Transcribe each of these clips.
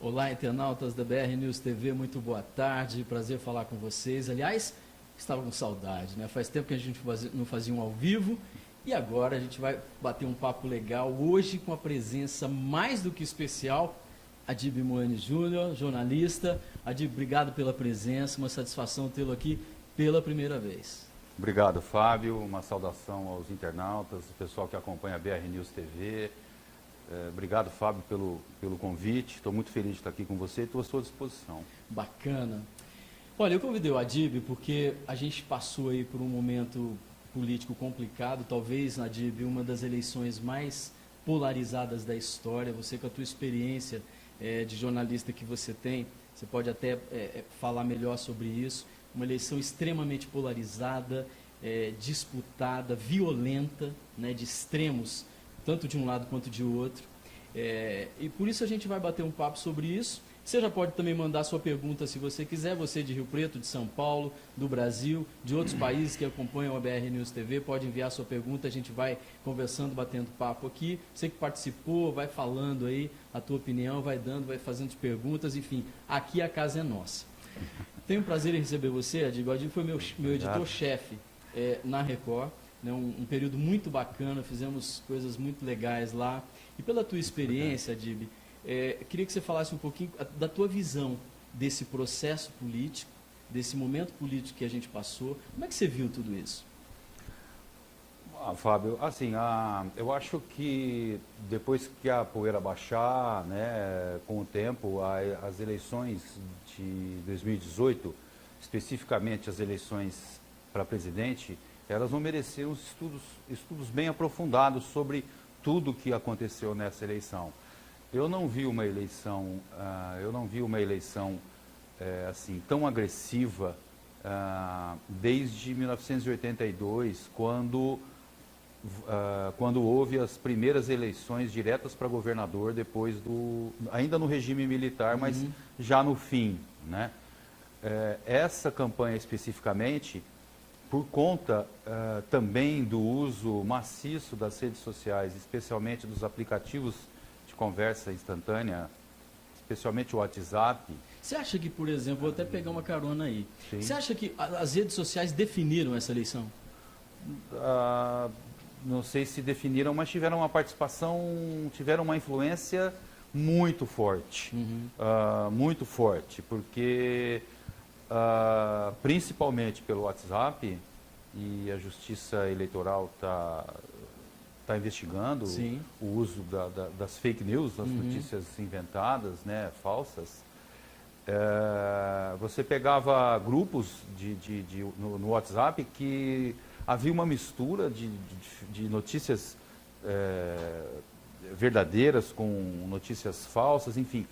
Olá, internautas da BR News TV, muito boa tarde, prazer falar com vocês. Aliás, estava com saudade, né? Faz tempo que a gente não fazia um ao vivo e agora a gente vai bater um papo legal hoje com a presença mais do que especial, Adib Moani Júnior, jornalista. Adib, obrigado pela presença, uma satisfação tê-lo aqui pela primeira vez. Obrigado, Fábio, uma saudação aos internautas, o pessoal que acompanha a BR News TV. Obrigado, Fábio, pelo convite. Estou muito feliz de estar aqui com você e estou à sua disposição. Bacana. Olha, eu convidei o Adib porque a gente passou aí por um momento político complicado, talvez, Adib, uma das eleições mais polarizadas da história. Você, com a tua experiência de jornalista que você tem, você pode até falar melhor sobre isso. Uma eleição extremamente polarizada, disputada, violenta, né, de extremos, tanto de um lado quanto de outro. E por isso a gente vai bater um papo sobre isso. Você já pode também mandar sua pergunta se você quiser, você de Rio Preto, de São Paulo, do Brasil, de outros países que acompanham a BR News TV, pode enviar sua pergunta, a gente vai conversando, batendo papo aqui. Você que participou, vai falando aí a tua opinião, vai dando, vai fazendo perguntas, enfim, aqui a casa é nossa. Tenho o prazer em receber você, Adib. O Adib foi meu editor-chefe na Record, né, um período muito bacana, fizemos coisas muito legais lá. E pela tua experiência, Adib, queria que você falasse um pouquinho da tua visão desse processo político, desse momento político que a gente passou. Como é que você viu tudo isso? Fábio, assim, eu acho que depois que a poeira baixar, né, com o tempo, as eleições de 2018, especificamente as eleições para presidente, elas vão merecer uns estudos bem aprofundados sobre tudo o que aconteceu nessa eleição. Eu não vi uma eleição, assim tão agressiva desde 1982, quando houve as primeiras eleições diretas para governador, ainda no regime militar, mas já no fim, né? Essa campanha especificamente, por conta também do uso maciço das redes sociais, especialmente dos aplicativos de conversa instantânea, especialmente o WhatsApp. Você acha que, por exemplo, vou até pegar uma carona aí, Sim. Você acha que as redes sociais definiram essa eleição? Não sei se definiram, mas tiveram uma participação, tiveram uma influência muito forte. Muito forte, porque principalmente pelo WhatsApp, e a Justiça Eleitoral está investigando Sim. o uso das fake news, das notícias inventadas, né, falsas. Você pegava grupos no WhatsApp que havia uma mistura de notícias verdadeiras com notícias falsas, enfim.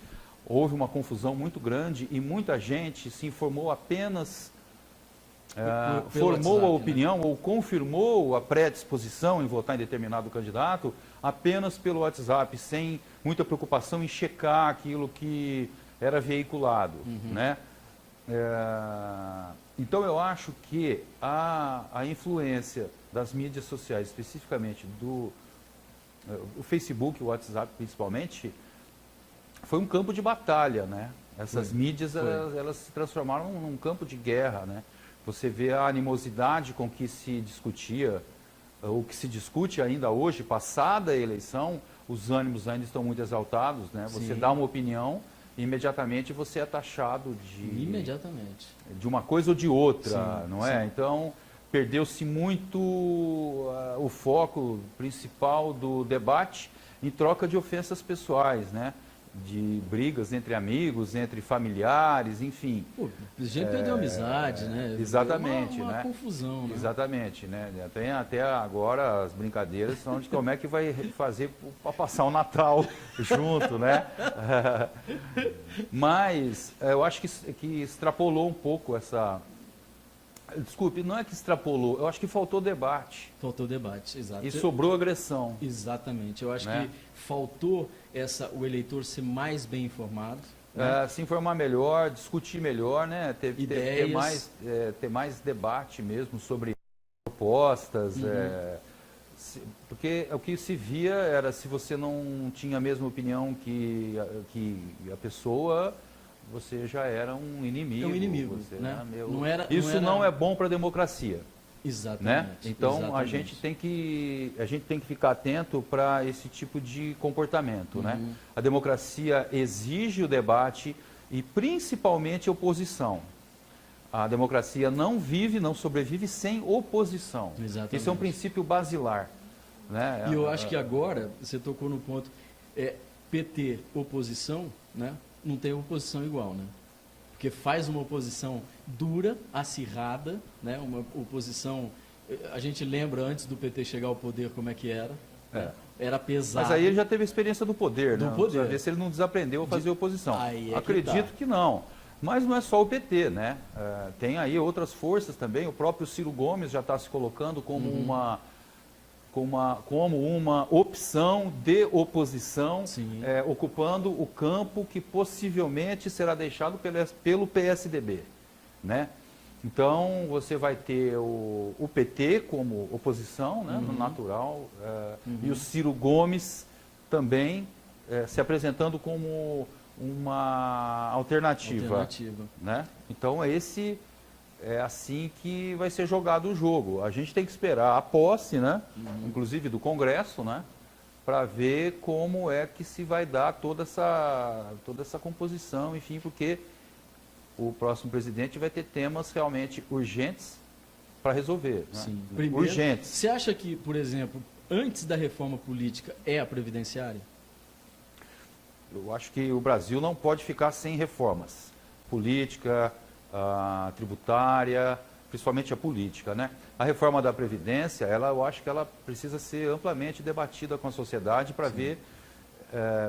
Houve uma confusão muito grande e muita gente se informou apenas, formou WhatsApp, a opinião, né, ou confirmou a predisposição em votar em determinado candidato apenas pelo WhatsApp, sem muita preocupação em checar aquilo que era veiculado, né? Então eu acho que a influência das mídias sociais, especificamente o Facebook, o WhatsApp principalmente, foi um campo de batalha, né? Essas mídias, elas se transformaram num campo de guerra, né? Você vê a animosidade com que se discutia, ou que se discute ainda hoje, passada a eleição, os ânimos ainda estão muito exaltados, né? Você dá uma opinião, imediatamente você é taxado de uma coisa ou de outra, não é? Então, perdeu-se muito o foco principal do debate em troca de ofensas pessoais, né? De brigas entre amigos, entre familiares, enfim. Pô, a gente perdeu a amizade, né? Exatamente, uma né? confusão, né? Exatamente, né? Tem até agora as brincadeiras são de como é que vai fazer para passar o Natal junto, né? Mas eu acho que extrapolou um pouco essa... Desculpe, não é que extrapolou, eu acho que faltou debate. Faltou debate, exato. E sobrou agressão. Exatamente, eu acho, né, que faltou o eleitor ser mais bem informado. Né? Se informar melhor, discutir melhor, né? Ideias. Ter mais debate mesmo sobre propostas, Porque o que se via era, se você não tinha a mesma opinião que a pessoa, você já era um inimigo. É um inimigo, você né? era meio... Isso não é bom para a democracia. Exatamente. Né? Então exatamente. a gente tem que ficar atento para esse tipo de comportamento. Né? A democracia exige o debate e principalmente oposição. A democracia não sobrevive sem oposição. Exatamente. Esse é um princípio basilar. Né? E eu acho que agora, você tocou no ponto, PT, oposição, né? Não tem oposição igual, né? Porque faz uma oposição dura, acirrada, né? Uma oposição, a gente lembra antes do PT chegar ao poder como é que era, né? Era pesado. Mas aí ele já teve a experiência do poder, né? Poder. Pra ver se ele não desaprendeu a fazer oposição. Acredito que não. Mas não é só o PT, né? Tem aí outras forças também. O próprio Ciro Gomes já está se colocando como uma opção de oposição, ocupando o campo que possivelmente será deixado pelo PSDB, né? Então, você vai ter o PT como oposição, né, no natural, e o Ciro Gomes também se apresentando como uma alternativa. Né? Então, é assim que vai ser jogado o jogo. A gente tem que esperar a posse, né, inclusive do Congresso, né, para ver como é que se vai dar toda essa composição, enfim, porque o próximo presidente vai ter temas realmente urgentes para resolver. Né? Sim. Primeiro, urgentes. Você acha que, por exemplo, antes da reforma política é a previdenciária? Eu acho que o Brasil não pode ficar sem reformas. Política, tributária, principalmente a política, né? A reforma da Previdência, eu acho que ela precisa ser amplamente debatida com a sociedade para ver,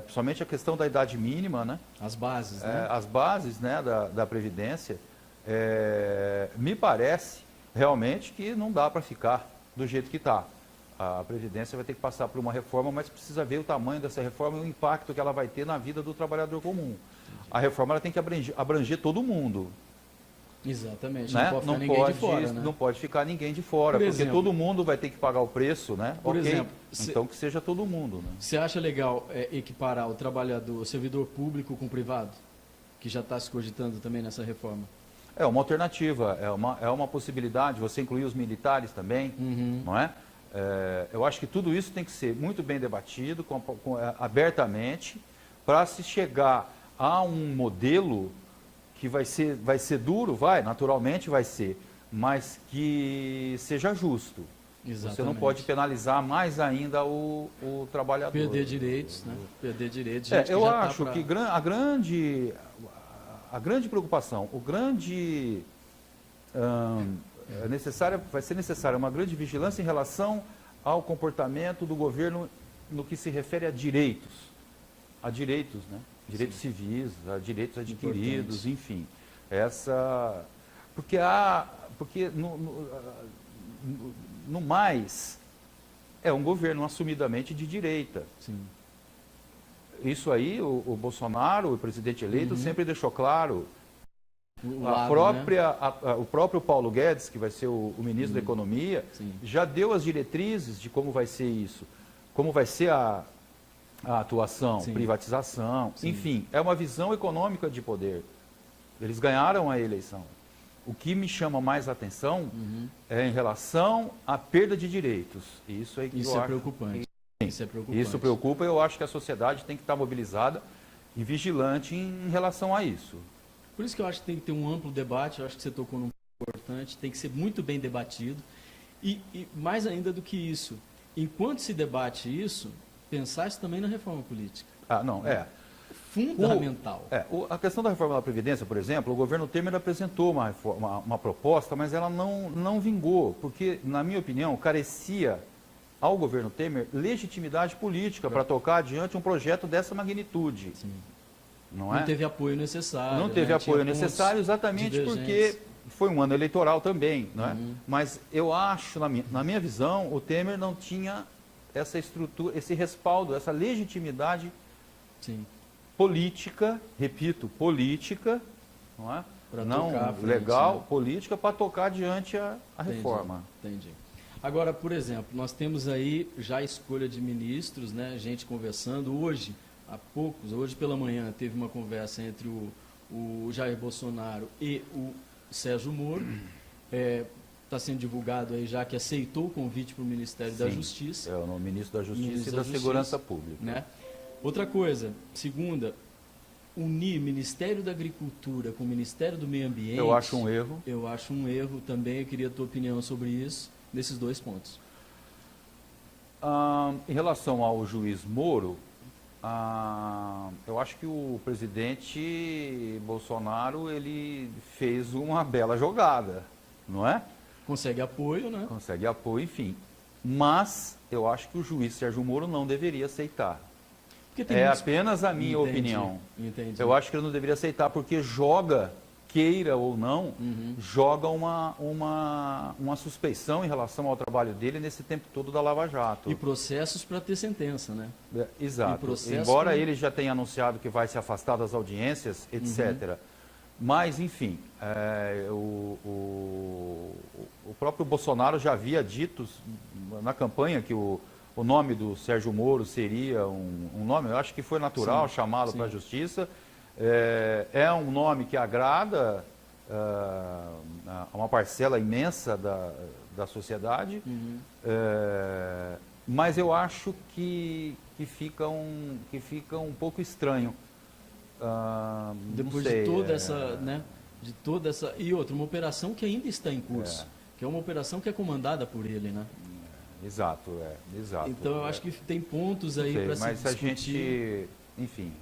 principalmente a questão da idade mínima, né? As bases, né? As bases, né, da Previdência. Me parece realmente que não dá para ficar do jeito que está. A Previdência vai ter que passar por uma reforma, mas precisa ver o tamanho dessa reforma e o impacto que ela vai ter na vida do trabalhador comum. A reforma ela tem que abranger todo mundo. Exatamente, né? não pode ficar ninguém de fora. Né? Não pode ficar ninguém de fora, porque todo mundo vai ter que pagar o preço, né? Por exemplo, então que seja todo mundo. Né? Você acha legal equiparar o trabalhador, o servidor público com o privado? Que já está se cogitando também nessa reforma. É uma alternativa, é uma possibilidade, você incluir os militares também, não é? Eu acho que tudo isso tem que ser muito bem debatido, abertamente, para se chegar a um modelo que vai ser duro, naturalmente vai ser, mas que seja justo. Exatamente. Você não pode penalizar mais ainda o trabalhador. Perder direitos, né? Perder direitos. Eu acho que a grande preocupação, vai ser necessária uma grande vigilância em relação ao comportamento do governo no que se refere a direitos. A direitos, né? Direitos civis, a direitos adquiridos, enfim. Porque no mais é um governo assumidamente de direita. Sim. Isso aí o Bolsonaro, o presidente eleito, sempre deixou claro. O próprio Paulo Guedes, que vai ser o ministro da Economia, já deu as diretrizes de como vai ser isso, como vai ser a atuação, privatização, enfim, é uma visão econômica de poder. Eles ganharam a eleição. O que me chama mais atenção é em relação à perda de direitos. Isso é preocupante. Isso preocupa e eu acho que a sociedade tem que estar mobilizada e vigilante em relação a isso. Por isso que eu acho que tem que ter um amplo debate, eu acho que você tocou num ponto importante, tem que ser muito bem debatido. E mais ainda do que isso, enquanto se debate isso, pensar isso também na reforma política. Fundamental. A questão da reforma da Previdência, por exemplo, o governo Temer apresentou uma proposta, mas ela não vingou, porque, na minha opinião, carecia ao governo Temer legitimidade política para tocar adiante um projeto dessa magnitude. Sim. Não teve apoio necessário. Não teve apoio necessário exatamente porque foi um ano eleitoral também. Não é? Mas eu acho, na minha visão, o Temer não tinha essa estrutura, esse respaldo, essa legitimidade política, repito, política, não é? Não legal, política, para tocar adiante a reforma. Entendi. Agora, por exemplo, nós temos aí já a escolha de ministros, né? Gente conversando. Hoje, hoje pela manhã, teve uma conversa entre o Jair Bolsonaro e o Sérgio Moro. Está sendo divulgado aí já que aceitou o convite para o Ministério da Justiça. É o ministro da Justiça e da Segurança Pública. Né? Outra coisa, segunda, unir Ministério da Agricultura com o Ministério do Meio Ambiente... Eu acho um erro. Eu acho um erro também, eu queria a tua opinião sobre isso, nesses dois pontos. Em relação ao juiz Moro, eu acho que o presidente Bolsonaro ele fez uma bela jogada, não é? Consegue apoio, né? Consegue apoio, enfim. Mas eu acho que o juiz Sérgio Moro não deveria aceitar. É apenas a minha opinião. Entendi. Eu acho que ele não deveria aceitar, porque joga, queira ou não, joga uma suspeição em relação ao trabalho dele nesse tempo todo da Lava Jato. E processos para ter sentença, né? Exato. Embora ele já tenha anunciado que vai se afastar das audiências, etc. Mas, enfim, o próprio Bolsonaro já havia dito na campanha que o nome do Sérgio Moro seria um nome, eu acho que foi natural, chamá-lo para a Justiça. É um nome que agrada a uma parcela imensa da sociedade, mas eu acho que fica um pouco estranho. Depois de toda essa, né? De toda essa. E outra, uma operação que ainda está em curso, que é uma operação que é comandada por ele, né? Exato. Então eu acho que tem pontos aí para se discutir. Mas a gente, enfim,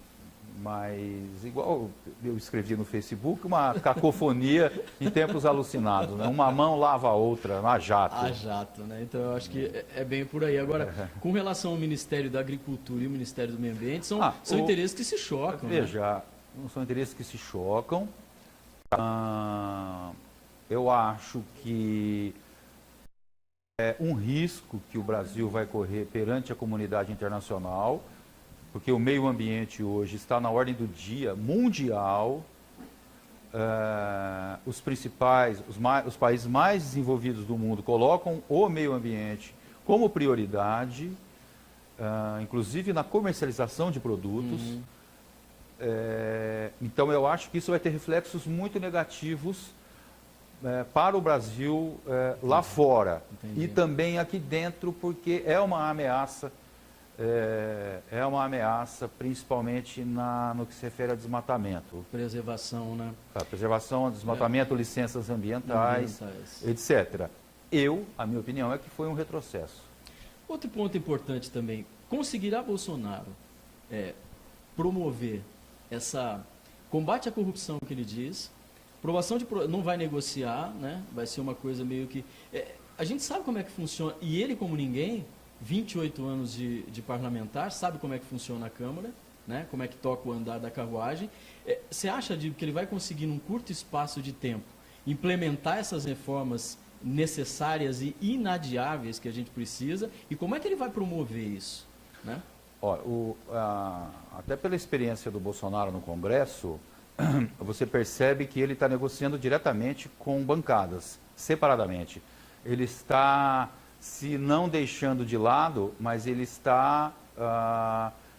mas igual eu escrevi no Facebook, uma cacofonia em tempos alucinados, né? Uma mão lava a outra, a jato. A jato, né? Então eu acho que é bem por aí. Agora, com relação ao Ministério da Agricultura e o Ministério do Meio Ambiente, são interesses que se chocam. Veja, não são interesses que se chocam. Eu acho que é um risco que o Brasil vai correr perante a comunidade internacional, porque o meio ambiente hoje está na ordem do dia mundial. Os países mais desenvolvidos do mundo colocam o meio ambiente como prioridade, inclusive na comercialização de produtos. Então eu acho que isso vai ter reflexos muito negativos para o Brasil lá fora. Entendi. E também aqui dentro, porque é uma ameaça. É uma ameaça, principalmente no que se refere a desmatamento. Preservação, né? A preservação, desmatamento, licenças ambientais, etc. A minha opinião é que foi um retrocesso. Outro ponto importante também, conseguirá Bolsonaro promover essa combate à corrupção que ele diz, aprovação de não vai negociar, né? Vai ser uma coisa meio que... a gente sabe como é que funciona, e ele como ninguém... 28 anos de parlamentar, sabe como é que funciona a Câmara, né? Como é que toca o andar da carruagem. Você acha que ele vai conseguir, num curto espaço de tempo, implementar essas reformas necessárias e inadiáveis que a gente precisa? E como é que ele vai promover isso? Né? Até pela experiência do Bolsonaro no Congresso, você percebe que ele está negociando diretamente com bancadas, separadamente. Ele está... se não deixando de lado, mas ele está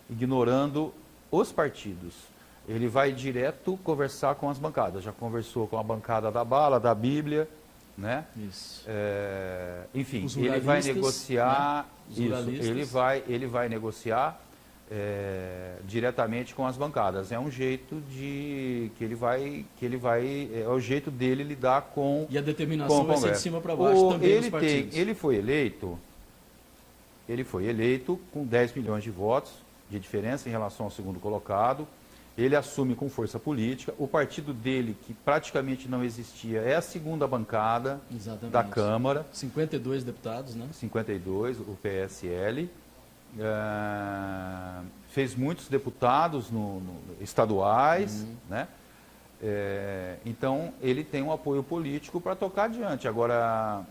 ignorando os partidos. Ele vai direto conversar com as bancadas. Já conversou com a bancada da bala, da Bíblia, né? Isso. Enfim, ele vai negociar, né? Ele vai negociar diretamente com as bancadas. É um jeito é o jeito dele lidar com. E a determinação vai ser de cima para baixo também dos partidos. Ele foi eleito com 10 milhões de votos de diferença em relação ao segundo colocado. Ele assume com força política. O partido dele, que praticamente não existia, é a segunda bancada da Câmara. 52 deputados, né? 52, o PSL. Fez muitos deputados estaduais, né? Então ele tem um apoio político para tocar adiante. Agora,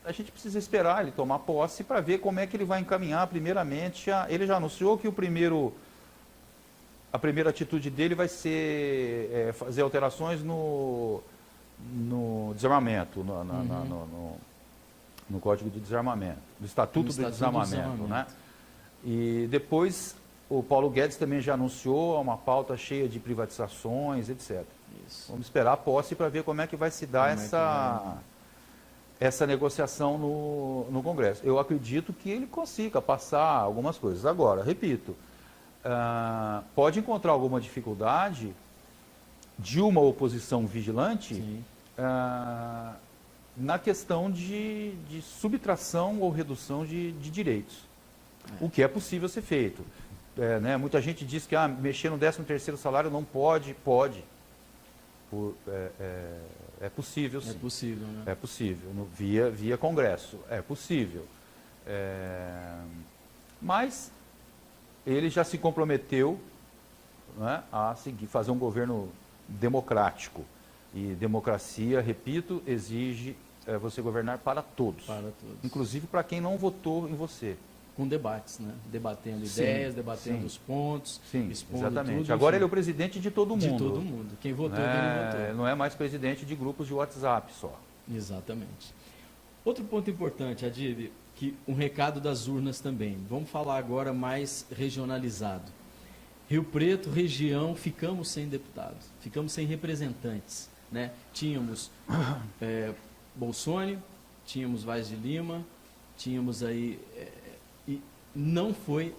a gente precisa esperar ele tomar posse para ver como é que ele vai encaminhar. Primeiramente, ele já anunciou que a primeira atitude dele vai ser fazer alterações no desarmamento, no Código de Desarmamento, do Estatuto do Desarmamento, né? E depois o Paulo Guedes também já anunciou uma pauta cheia de privatizações, etc. Isso. Vamos esperar a posse para ver como é que vai se dar essa negociação no Congresso. Eu acredito que ele consiga passar algumas coisas. Agora, repito, pode encontrar alguma dificuldade de uma oposição vigilante na questão de subtração ou redução de direitos, o que é possível ser feito. Né? Muita gente diz que mexer no 13º salário não pode. É possível, sim. É possível, né? É possível, via Congresso, é possível. Mas ele já se comprometeu, né, a fazer um governo democrático. E democracia, repito, exige você governar para todos. Para todos. Inclusive para quem não votou em você. Com debates, né? Debatendo Sim, ideias, debatendo sim. os pontos, Sim, expondo exatamente. tudo. Agora enfim, ele é o presidente de todo mundo. de todo mundo. Quem votou, quem não votou. Não é mais presidente de grupos de WhatsApp só. Exatamente. Outro ponto importante, Adib, que um recado das urnas também. Vamos falar agora mais regionalizado. Rio Preto, região, ficamos sem deputados, ficamos sem representantes, né? Tínhamos Bolsonaro, tínhamos Vaz de Lima, tínhamos aí e não foi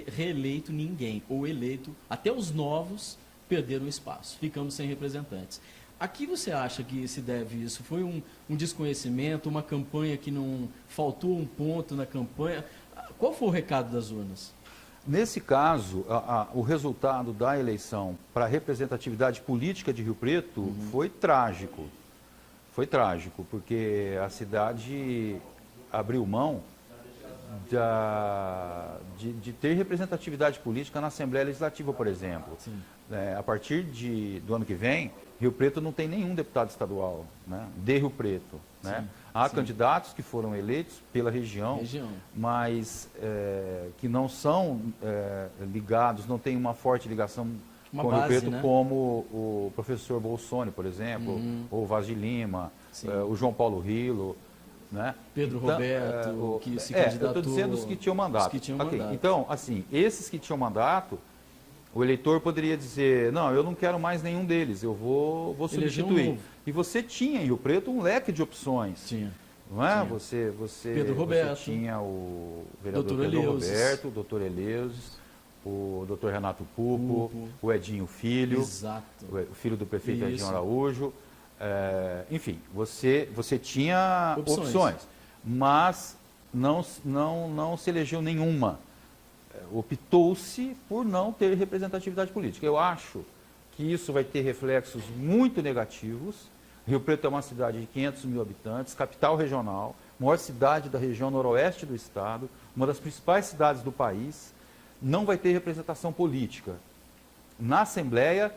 reeleito ninguém, ou eleito, até os novos perderam espaço, ficamos sem representantes. A que você acha que se deve isso? Foi um desconhecimento, uma campanha que não faltou um ponto na campanha? Qual foi o recado das urnas? Nesse caso, o resultado da eleição para a representatividade política de Rio Preto foi trágico. Foi trágico, porque a cidade abriu mão de ter representatividade política na Assembleia Legislativa, por exemplo. A partir do ano que vem, Rio Preto não tem nenhum deputado estadual, né, de Rio Preto. Né? Há candidatos que foram eleitos pela região. Mas que não são ligados, não têm uma forte ligação com Rio Preto, né? Como o professor Bolsonaro, por exemplo, ou o Vaz de Lima, o João Paulo Rilo. Né? Pedro Roberto, que se candidatou. Eu estou dizendo os que tinham mandato. Okay. Então, assim, esses que tinham mandato, o eleitor poderia dizer, não, eu não quero mais nenhum deles, eu vou substituir. E você tinha em Rio Preto um leque de opções. Tinha. Não é? Tinha. Você tinha o vereador Pedro Roberto, o doutor Eleusis, o doutor Renato Pupo, o Edinho Filho, o filho do prefeito Edinho Araújo. Enfim, você tinha opções, mas não se elegeu nenhuma. Optou-se por não ter representatividade política. Eu acho que isso vai ter reflexos muito negativos. Rio Preto é uma cidade de 500 mil habitantes, capital regional, maior cidade da região noroeste do estado, uma das principais cidades do país. Não vai ter representação política na Assembleia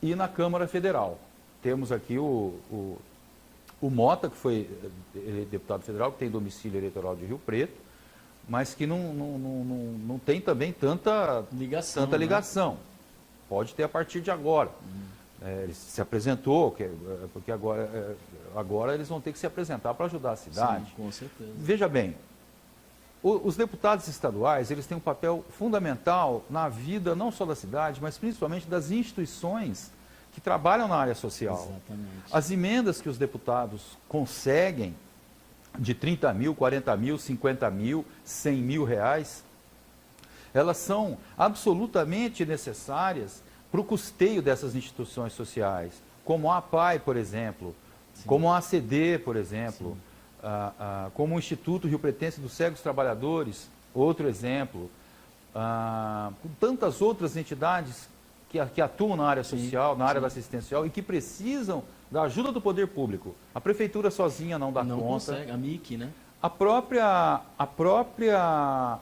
e na Câmara Federal. Temos aqui o Mota, que foi deputado federal, que tem domicílio eleitoral de Rio Preto, mas que não tem também tanta ligação. Né? Pode ter a partir de agora. Ele se apresentou, porque agora eles vão ter que se apresentar para ajudar a cidade. Sim, com certeza. Veja bem, os deputados estaduais, eles têm um papel fundamental na vida não só da cidade, mas principalmente das instituições que trabalham na área social. Exatamente. As emendas que os deputados conseguem de 30 mil, 40 mil, 50 mil, 100 mil reais, elas são absolutamente necessárias para o custeio dessas instituições sociais, como a APAE, por exemplo, como a ACD, por exemplo, como o Instituto Rio Pretense dos Cegos Trabalhadores, outro exemplo, com tantas outras entidades que atuam na área social, na área da assistencial e que precisam da ajuda do poder público. A prefeitura sozinha não dá conta. Não consegue, a MIC, né?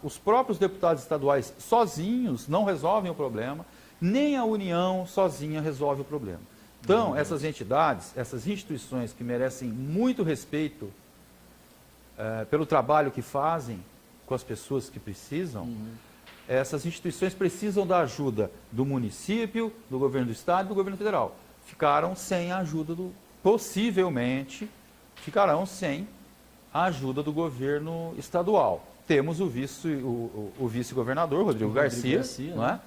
Os próprios deputados estaduais sozinhos não resolvem o problema, nem a União sozinha resolve o problema. Então, essas entidades, essas instituições que merecem muito respeito pelo trabalho que fazem com as pessoas que precisam, essas instituições precisam da ajuda do município, do governo do estado e do governo federal. Ficaram sem a ajuda possivelmente ficarão sem a ajuda do governo estadual. Temos o vice-governador, Rodrigo Garcia, não é?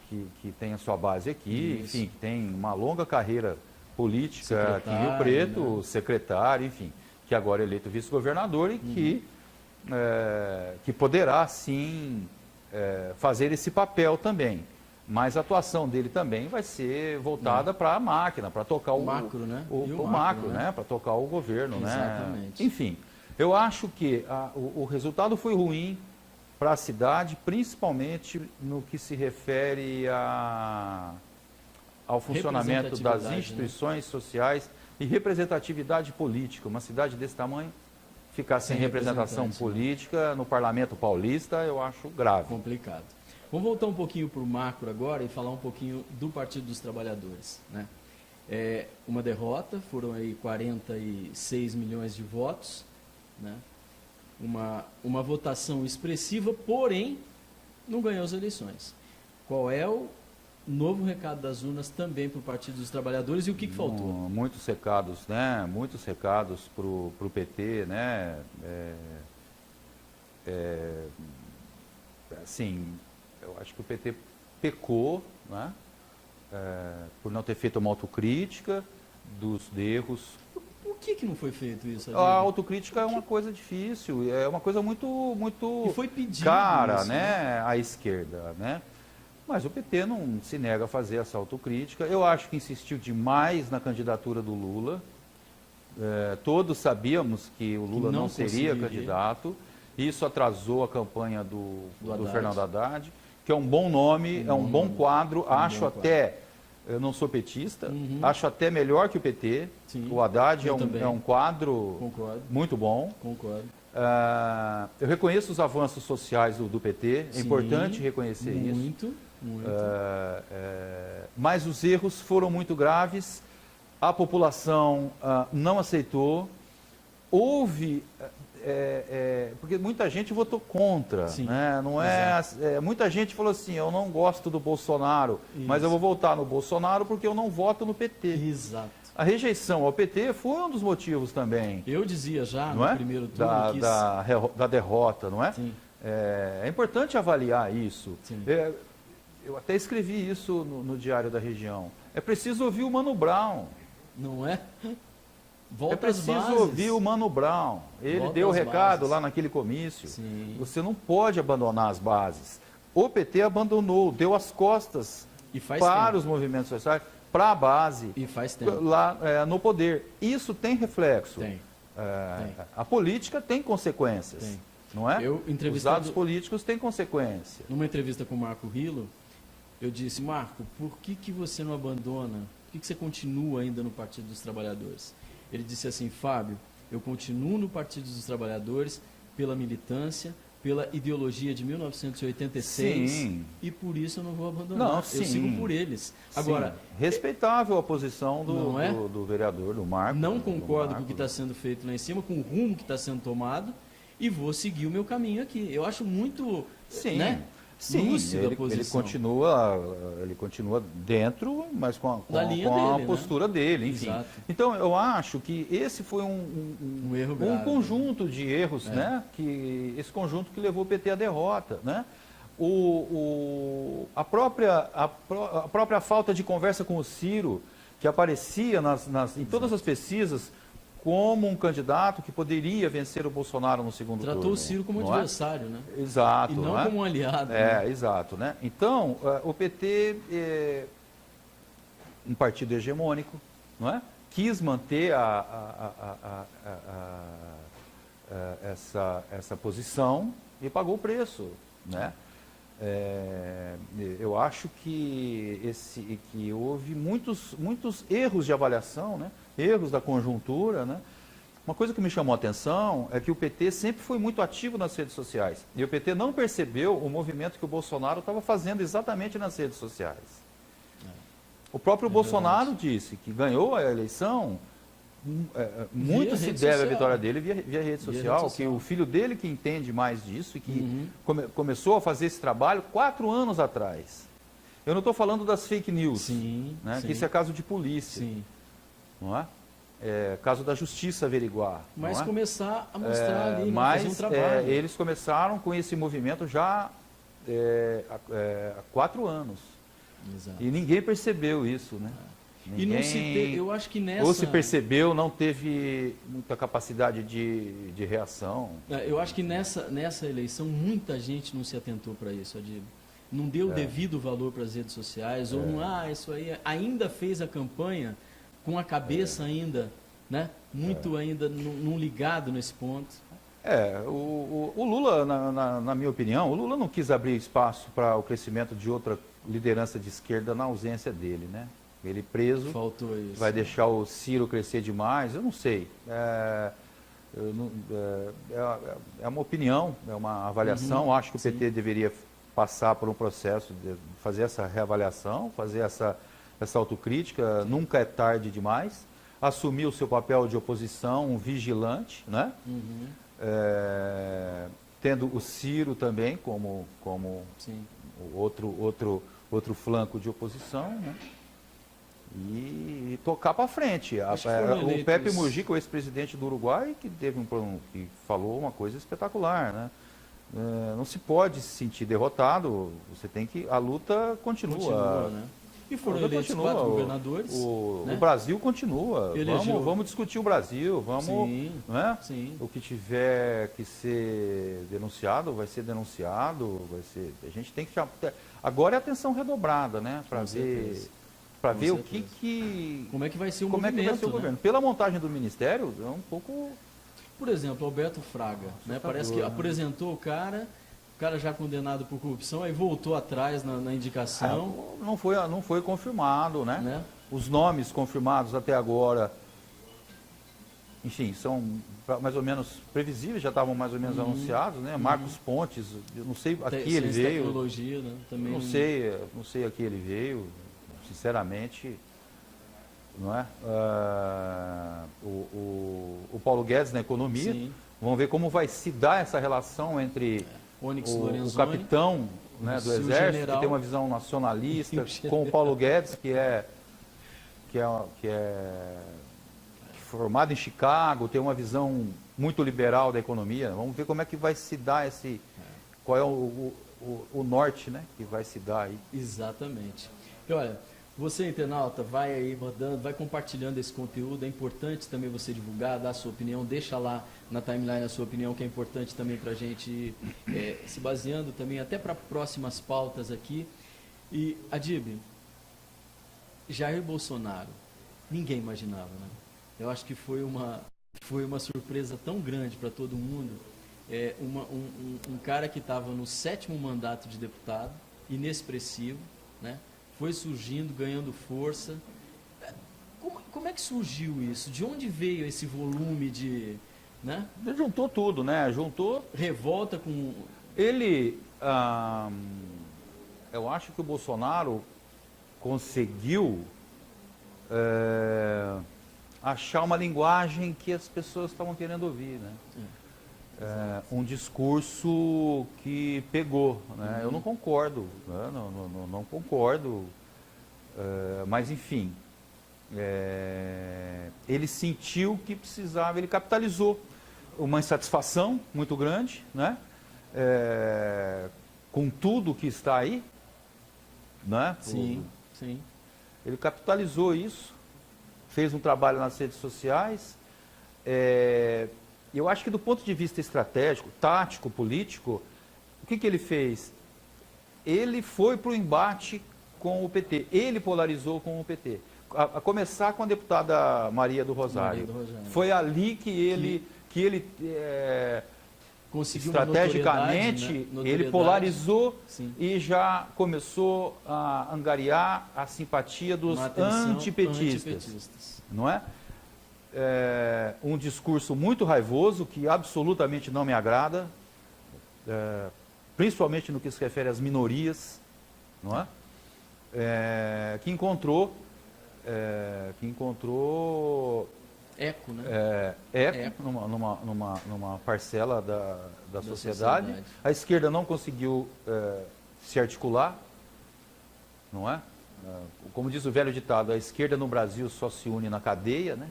Que tem a sua base aqui, Isso. enfim, que tem uma longa carreira política aqui em Rio Preto, né? Secretário, enfim, que agora é eleito vice-governador e que poderá, sim, fazer esse papel também. Mas a atuação dele também vai ser voltada para a máquina, para tocar o macro, né? o macro, né? Para tocar o governo, Exatamente. né? Enfim, eu acho que o resultado foi ruim para a cidade, principalmente no que se refere ao funcionamento das instituições sociais e representatividade política. Uma cidade desse tamanho ficar sem representação política no Parlamento Paulista, eu acho grave. Complicado. Vamos voltar um pouquinho para o macro agora e falar um pouquinho do Partido dos Trabalhadores, né? Uma derrota, foram aí 46 milhões de votos, né? Uma votação expressiva, porém não ganhou as eleições. Qual é o novo recado das urnas também para o Partido dos Trabalhadores e o que faltou? Muitos recados, né? Muitos recados para o PT, né? Assim, eu acho que o PT pecou, né? Por não ter feito uma autocrítica dos erros. Por que não foi feito isso? A autocrítica é uma coisa difícil, é uma coisa muito e foi pedido cara, isso, né? À esquerda, né? Mas o PT não se nega a fazer essa autocrítica. Eu acho que insistiu demais na candidatura do Lula. Todos sabíamos que o Lula não seria candidato. Isso atrasou a campanha do Fernando Haddad, que é um bom nome, é um bom quadro. Acho até, eu não sou petista, acho até melhor que o PT. Sim, o Haddad é um quadro muito bom. Concordo. Eu reconheço os avanços sociais do PT, é importante reconhecer isso. Muito. Mas os erros foram muito graves, a população não aceitou, houve... porque muita gente votou contra, né? Não muita gente falou assim, eu não gosto do Bolsonaro, mas eu vou votar no Bolsonaro porque eu não voto no PT. Exato. A rejeição ao PT foi um dos motivos também. Eu dizia já no primeiro turno da derrota, não é? Sim. É importante avaliar isso. Sim. Eu até escrevi isso no Diário da Região. É preciso ouvir o Mano Brown. Não é? Volta é preciso ouvir o Mano Brown. Ele deu o recado lá naquele comício. Sim. Você não pode abandonar as bases. O PT abandonou, deu as costas para os movimentos sociais, para a base. E faz tempo. Lá no poder. Isso tem reflexo. Tem. A política tem consequências. Tem. Não é? Os dados políticos têm consequência. Numa entrevista com o Marco Rilo, eu disse, Marco, por que você não abandona? Por que você continua ainda no Partido dos Trabalhadores? Ele disse assim, Fábio, eu continuo no Partido dos Trabalhadores pela militância, pela ideologia de 1986 sim. E por isso eu não vou abandonar. Eu sigo por eles. Agora, respeitável a posição do vereador, do Marco. Não concordo com o que está sendo feito lá em cima, com o rumo que está sendo tomado e vou seguir o meu caminho aqui. Eu acho muito lúcido a posição. Ele continua dentro, mas com a postura dele, enfim. Exato. Então, eu acho que esse foi um erro grave, conjunto de erros, né? Esse conjunto que levou o PT à derrota, né? A própria falta de conversa com o Ciro, que aparecia em todas as pesquisas como um candidato que poderia vencer o Bolsonaro no segundo turno. Tratou o Ciro como adversário, né? Exato. E não como um aliado. Exato, né? Então, o PT é um partido hegemônico, não é? Quis manter essa posição e pagou o preço, né? Eu acho que houve muitos erros de avaliação, né? Erros da conjuntura, né? Uma coisa que me chamou a atenção é que o PT sempre foi muito ativo nas redes sociais. E o PT não percebeu o movimento que o Bolsonaro estava fazendo exatamente nas redes sociais. O próprio Bolsonaro disse que ganhou a eleição, muito se deve à vitória dele via rede social, que o filho dele que entende mais disso e que começou a fazer esse trabalho 4 anos atrás. Eu não estou falando das fake news, né? Que isso é caso de polícia. Sim. Não é? caso da justiça averiguar. Mas não é? começar a mostrar ali, né? Mas Fazer um trabalho. eles começaram com esse movimento já há 4 anos. Exato. E ninguém percebeu isso, né? E não se te... eu acho que nessa... Ou se percebeu, não teve muita capacidade de reação. Eu acho que nessa eleição muita gente não se atentou para isso, Adib. Não deu o devido valor para as redes sociais, ou não, isso aí ainda fez a campanha com a cabeça ainda, né? Muito ainda não ligado nesse ponto. O Lula, na minha opinião, o Lula não quis abrir espaço para o crescimento de outra liderança de esquerda na ausência dele, né? Ele preso, Faltou isso. vai deixar o Ciro crescer demais, eu não sei. É uma opinião, é uma avaliação. Acho que o PT deveria passar por um processo de fazer essa reavaliação, fazer essa autocrítica. Nunca é tarde demais. Assumir o seu papel de oposição, um vigilante, né? Tendo o Ciro também como outro flanco de oposição, né? E tocar para frente. O Pepe Mujica, o ex-presidente do Uruguai, que falou uma coisa espetacular, né? Não se pode se sentir derrotado, você tem que... A luta continua, né? E foram eleitos 4 governadores. O Brasil continua. Vamos discutir o Brasil, né? O que tiver que ser denunciado, vai ser denunciado. A gente tem que... Agora é atenção redobrada, né? Para ver o que... Como é que vai ser o como movimento, é que vai ser o governo. Pela montagem do Ministério, é um pouco... Por exemplo, Alberto Fraga, né? Parece que apresentou o cara já condenado por corrupção, aí voltou atrás na indicação. Não foi confirmado, né? Os nomes confirmados até agora, enfim, são mais ou menos previsíveis, já estavam mais ou menos anunciados, né? Marcos Pontes, eu não sei a que ele veio. Tecnologia, né? Também não sei a que ele veio, sinceramente. Não é? O Paulo Guedes na economia. Sim. Vamos ver como vai se dar essa relação entre o capitão, né, do Exército, general, que tem uma visão nacionalista, com o Paulo Guedes, que é formado em Chicago, tem uma visão muito liberal da economia. Vamos ver como é que vai se dar qual é o norte, né, que vai se dar aí. Exatamente. E olha, você, internauta, vai aí mandando, vai compartilhando esse conteúdo. É importante também você divulgar, dar a sua opinião. Deixa lá na timeline a sua opinião, que é importante também para a gente se baseando também até para próximas pautas aqui. E, Adib, Jair Bolsonaro, ninguém imaginava, né? Eu acho que foi uma surpresa tão grande para todo mundo. Um cara que estava no 7º mandato de deputado, inexpressivo, né? Foi surgindo, ganhando força. Como é que surgiu isso? De onde veio esse volume de... Né? Ele juntou tudo, né? Juntou... Revolta com... Eu acho que o Bolsonaro conseguiu achar uma linguagem que as pessoas estavam querendo ouvir, né? Um discurso que pegou, né? Eu não concordo, né? Não concordo, mas enfim, ele sentiu que precisava, ele capitalizou uma insatisfação muito grande, né? Com tudo que está aí, né? Sim. Ele capitalizou isso, fez um trabalho nas redes sociais. Eu acho que do ponto de vista estratégico, tático, político, o que ele fez? Ele foi para o embate com o PT, ele polarizou com o PT. A começar com a deputada Maria do Rosário. Foi ali que ele conseguiu estrategicamente, ele polarizou. Sim. E já começou a angariar a simpatia dos antipetistas. Não é? Um discurso muito raivoso, que absolutamente não me agrada, principalmente no que se refere às minorias, não é? Que encontrou eco, né? Eco. Numa parcela da sociedade. A esquerda não conseguiu se articular, não é? Como diz o velho ditado, a esquerda no Brasil só se une na cadeia, né?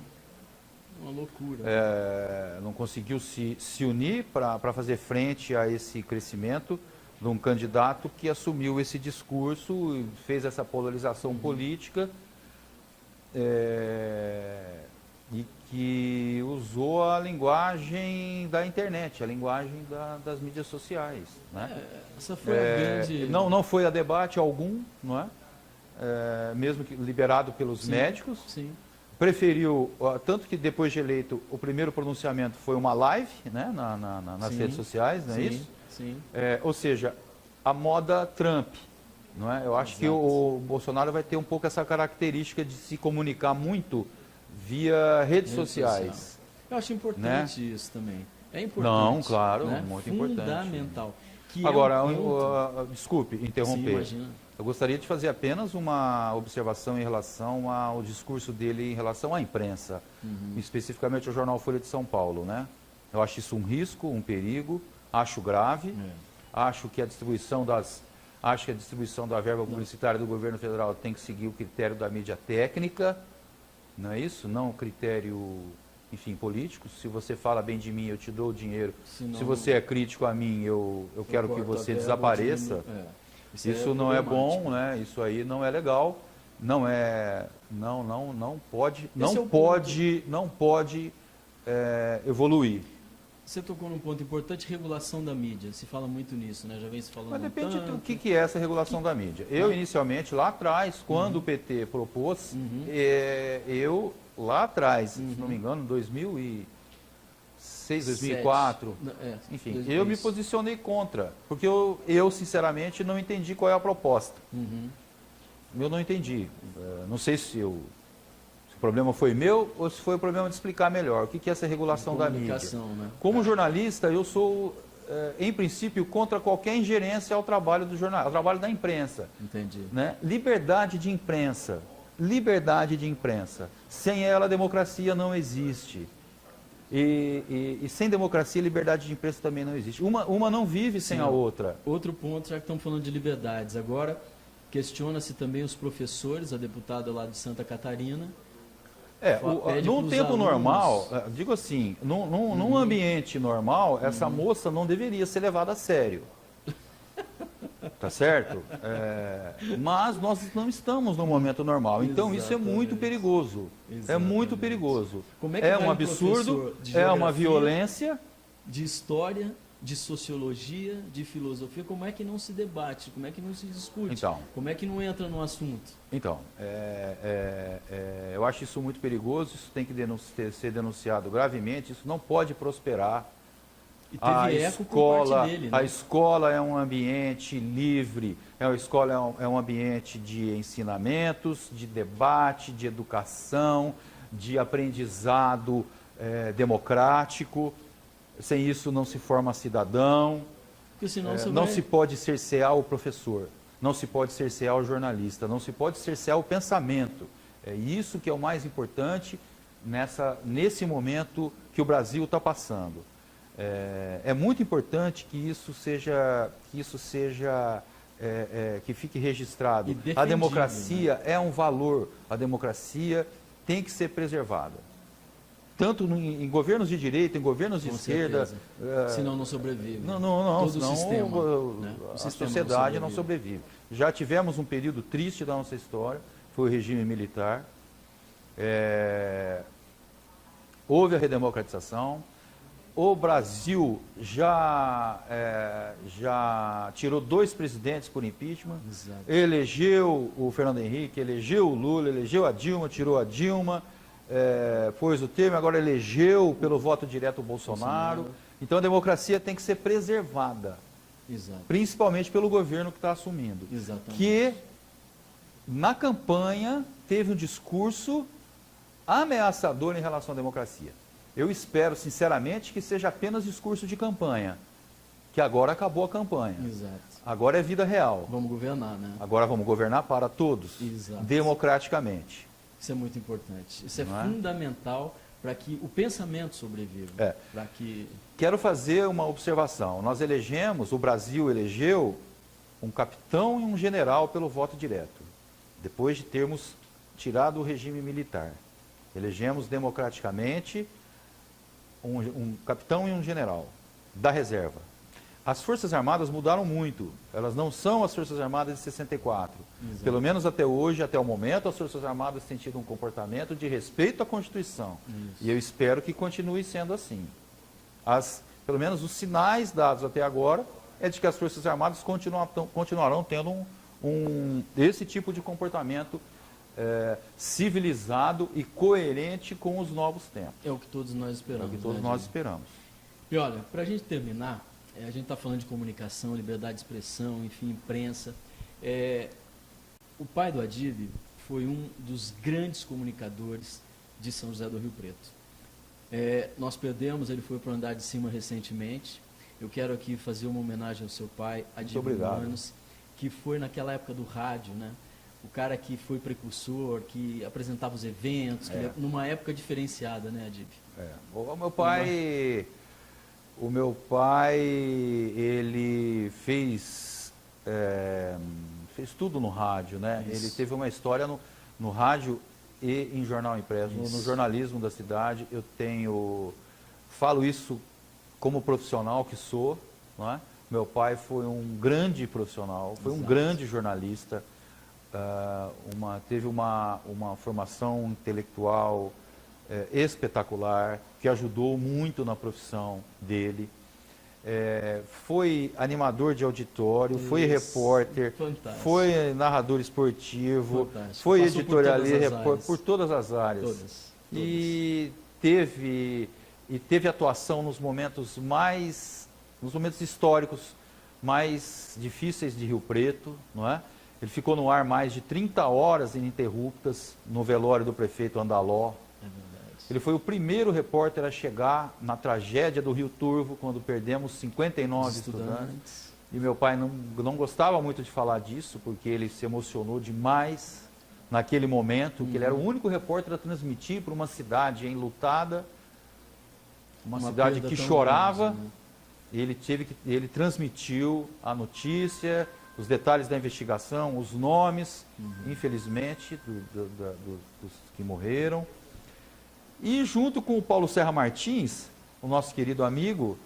Uma loucura. Não conseguiu se unir para fazer frente a esse crescimento de um candidato que assumiu esse discurso e fez essa polarização política e que usou a linguagem da internet, a linguagem das mídias sociais. Né? Essa foi a grande... Não foi a debate algum, não é? Mesmo que liberado pelos médicos. Sim. Preferiu, tanto que depois de eleito, o primeiro pronunciamento foi uma live, né, nas redes sociais, não é isso? Sim. Ou seja, a moda Trump. Não é? Eu acho que o Bolsonaro vai ter um pouco essa característica de se comunicar muito via redes sociais. Eu acho importante isso também. É importante. Não, claro, né? muito importante. Fundamental. Agora, desculpe interromper. Sim, imagina. Eu gostaria de fazer apenas uma observação em relação ao discurso dele em relação à imprensa, especificamente ao jornal Folha de São Paulo, né? Eu acho isso um risco, um perigo, acho grave, acho que a distribuição da verba publicitária do governo federal tem que seguir o critério da mídia técnica, não é isso? Não o critério, enfim, político. Se você fala bem de mim, eu te dou o dinheiro. Se você é crítico a mim, eu quero que você desapareça. Isso não é bom, né? Isso aí não é legal, não pode evoluir. Você tocou num ponto importante, regulação da mídia. Se fala muito nisso, né? Já vem se falando. Mas depende tanto. do que é essa regulação da mídia. Eu, inicialmente, lá atrás, quando o PT propôs, eu, lá atrás, se não me engano, 2006, 2004, enfim, 2003. eu me posicionei contra, porque eu sinceramente não entendi qual é a proposta. Eu não entendi. Não sei se o problema foi meu ou se foi o problema de explicar melhor o que é essa regulação da mídia. Né? Como jornalista, eu sou, em princípio, contra qualquer ingerência ao trabalho do jornal, ao trabalho da imprensa. Entendi. Né? Liberdade de imprensa. Liberdade de imprensa. Sem ela, a democracia não existe. E sem democracia, liberdade de imprensa também não existe. Uma não vive sem a outra. Outro ponto, já que estamos falando de liberdades. Agora, questiona-se também os professores, a deputada lá de Santa Catarina. Num tempo normal, digo assim, num ambiente normal, essa moça não deveria ser levada a sério. Tá certo? Mas nós não estamos no momento normal. Então isso é muito perigoso. É muito perigoso. Como é que um absurdo, é uma violência. De história, de sociologia, de filosofia, como é que não se debate? Como é que não se discute? Então, como é que não entra no assunto? Então, eu acho isso muito perigoso, isso tem que ser denunciado gravemente, isso não pode prosperar. E teve eco por parte dele, né? A escola é um ambiente livre, a escola é um ambiente de ensinamentos, de debate, de educação, de aprendizado democrático. Sem isso não se forma cidadão, não se pode cercear o professor, não se pode cercear o jornalista, não se pode cercear o pensamento. É isso que é o mais importante nesse momento que o Brasil está passando. É muito importante que que fique registrado. A democracia, né? É um valor, a democracia tem que ser preservada. Tanto em governos de direita, em governos de esquerda. Senão não sobrevive. Não, senão a sociedade não sobrevive. Já tivemos um período triste da nossa história, foi o regime militar. Houve a redemocratização. O Brasil já tirou 2 presidentes por impeachment. Exato. Elegeu o Fernando Henrique, elegeu o Lula, elegeu a Dilma, tirou a Dilma. Pôs o Temer, agora elegeu pelo voto direto o Bolsonaro. Então a democracia tem que ser preservada. Exato. Principalmente pelo governo que está assumindo. Exatamente. Que na campanha teve um discurso ameaçador em relação à democracia. Eu espero, sinceramente, que seja apenas discurso de campanha. Que agora acabou a campanha. Exato. Agora é vida real. Vamos governar, né? Agora vamos governar para todos. Exato. Democraticamente. Isso é muito importante. Isso é fundamental para que o pensamento sobreviva. Quero fazer uma observação. Nós o Brasil elegeu um capitão e um general pelo voto direto, depois de termos tirado o regime militar. Elegemos democraticamente um capitão e um general da reserva. As Forças Armadas mudaram muito. Elas não são as Forças Armadas de 64. Exato. Pelo menos até hoje, até o momento, as Forças Armadas têm tido um comportamento de respeito à Constituição. Isso. E eu espero que continue sendo assim. Pelo menos os sinais dados até agora é de que as Forças Armadas continuarão tendo esse tipo de comportamento civilizado e coerente com os novos tempos. É o que todos nós É esperamos. o que todos né, nós Adílio? esperamos. E olha, para a gente terminar, a gente está falando de comunicação, liberdade de expressão, enfim, imprensa. O pai do Adílio foi um dos grandes comunicadores de São José do Rio Preto. Nós perdemos, ele foi para o andar de cima recentemente. Eu quero aqui fazer uma homenagem ao seu pai, Adílio Manos, que foi naquela época do rádio, né? O cara que foi precursor, que apresentava os eventos, numa época diferenciada, né, Adílio? O meu pai, ele fez tudo no rádio, né? Isso. Ele teve uma história no rádio e em jornal impresso, no jornalismo da cidade. Falo isso como profissional que sou, não é? Meu pai foi um grande profissional, foi um grande jornalista, teve uma formação intelectual espetacular, que ajudou muito na profissão dele. Foi animador de auditório, foi repórter, fantástico. foi narrador esportivo, Fantástico. foi Passou editorialista, por por todas as áreas. Todas. E teve atuação nos momentos históricos mais difíceis de Rio Preto, não é? Ele ficou no ar mais de 30 horas ininterruptas no velório do prefeito Andaló. É verdade. Ele foi o primeiro repórter a chegar na tragédia do Rio Turvo, quando perdemos 59 estudantes. E meu pai não gostava muito de falar disso, porque ele se emocionou demais naquele momento, que ele era o único repórter a transmitir para uma cidade enlutada, uma cidade que chorava. Grande, né? Ele transmitiu a notícia, os detalhes da investigação, os nomes, infelizmente, dos que morreram. E junto com o Paulo Serra Martins, o nosso querido amigo,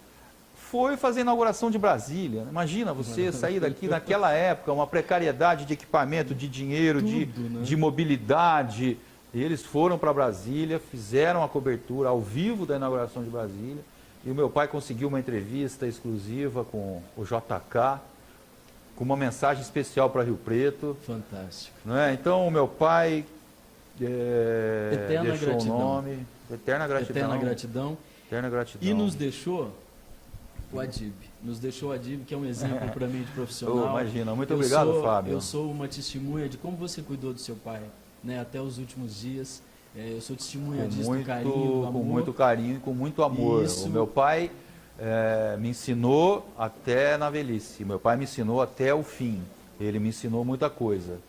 foi fazer a inauguração de Brasília. Imagina você sair daqui naquela época, uma precariedade de equipamento, de dinheiro, de mobilidade. E eles foram para Brasília, fizeram a cobertura ao vivo da inauguração de Brasília. E o meu pai conseguiu uma entrevista exclusiva com o JK, com uma mensagem especial para Rio Preto. Fantástico. Não é? Então, o meu pai Eterna deixou gratidão. o nome. Eterna gratidão. Eterna gratidão. Eterna gratidão. E nos deixou o Adílio. Nos deixou o Adílio, que é um exemplo para mim de profissional. Imagina, muito obrigado, Fábio. Eu sou uma testemunha de como você cuidou do seu pai, né, até os últimos dias. Eu sou testemunha disso, do carinho, do amor. Com muito carinho e com muito amor. Isso. O meu pai me ensinou até na velhice. Meu pai me ensinou até o fim. Ele me ensinou muita coisa.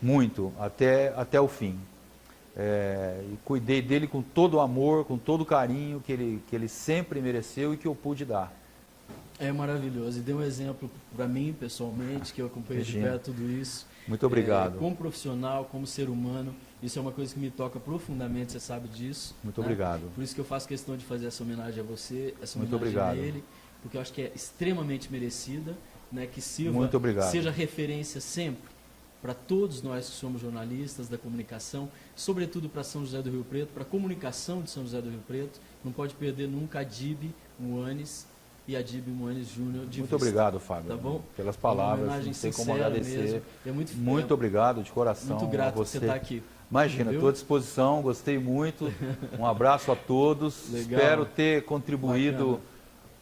Muito, até o fim. E cuidei dele com todo o amor, com todo o carinho que ele sempre mereceu e que eu pude dar. É maravilhoso. E deu um exemplo para mim, pessoalmente, que eu acompanhei de perto tudo isso. Muito obrigado. Como profissional, como ser humano, isso é uma coisa que me toca profundamente, você sabe disso. Muito obrigado. Por isso que eu faço questão de fazer essa homenagem a você, essa Muito homenagem obrigado. a ele, porque eu acho que é extremamente merecida, né, que sirva, Muito obrigado. seja referência sempre para todos nós que somos jornalistas da comunicação, sobretudo para São José do Rio Preto, para a comunicação de São José do Rio Preto. Não pode perder nunca Adílio Moanes e Adílio Moanes Júnior de Muito vista. obrigado, Fábio. Tá bom? Pelas Uma palavras, homenagem não sei como sincera agradecer. mesmo. É Muito obrigado de coração. Muito grato a por você você estar aqui. Imagina, estou à disposição, gostei muito. Um abraço a todos. Legal. Espero ter contribuído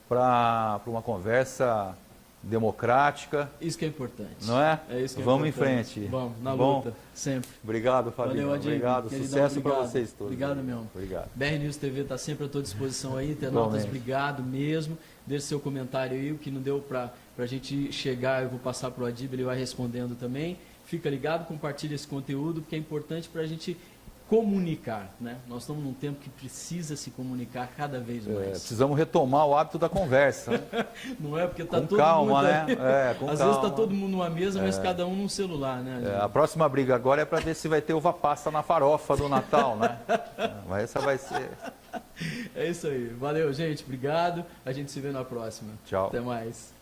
para uma conversa democrática. Isso que é importante. Não é? É isso que é Vamos importante. em frente. Vamos, na Bom, luta, sempre. Obrigado, Fabinho. Valeu, Adílio. Obrigado. Queridão, Sucesso para obrigado. vocês todos. Obrigado mesmo. Obrigado. BR News TV está sempre à tua disposição aí, internautas, Igualmente. obrigado mesmo. Deixe seu comentário aí, o que não deu para a gente chegar, eu vou passar para o Adílio, ele vai respondendo também. Fica ligado, compartilha esse conteúdo, porque é importante para a gente comunicar, né? Nós estamos num tempo que precisa se comunicar cada vez mais. Precisamos retomar o hábito da conversa. Né? Não é porque está Com todo calma, mundo... né? Às Com vezes calma. está todo mundo numa mesa, mas cada um num celular, né? Adílio? A próxima briga agora é para ver se vai ter uva passa na farofa do Natal, né? Mas essa vai ser... É isso aí. Valeu, gente. Obrigado. A gente se vê na próxima. Tchau. Até mais.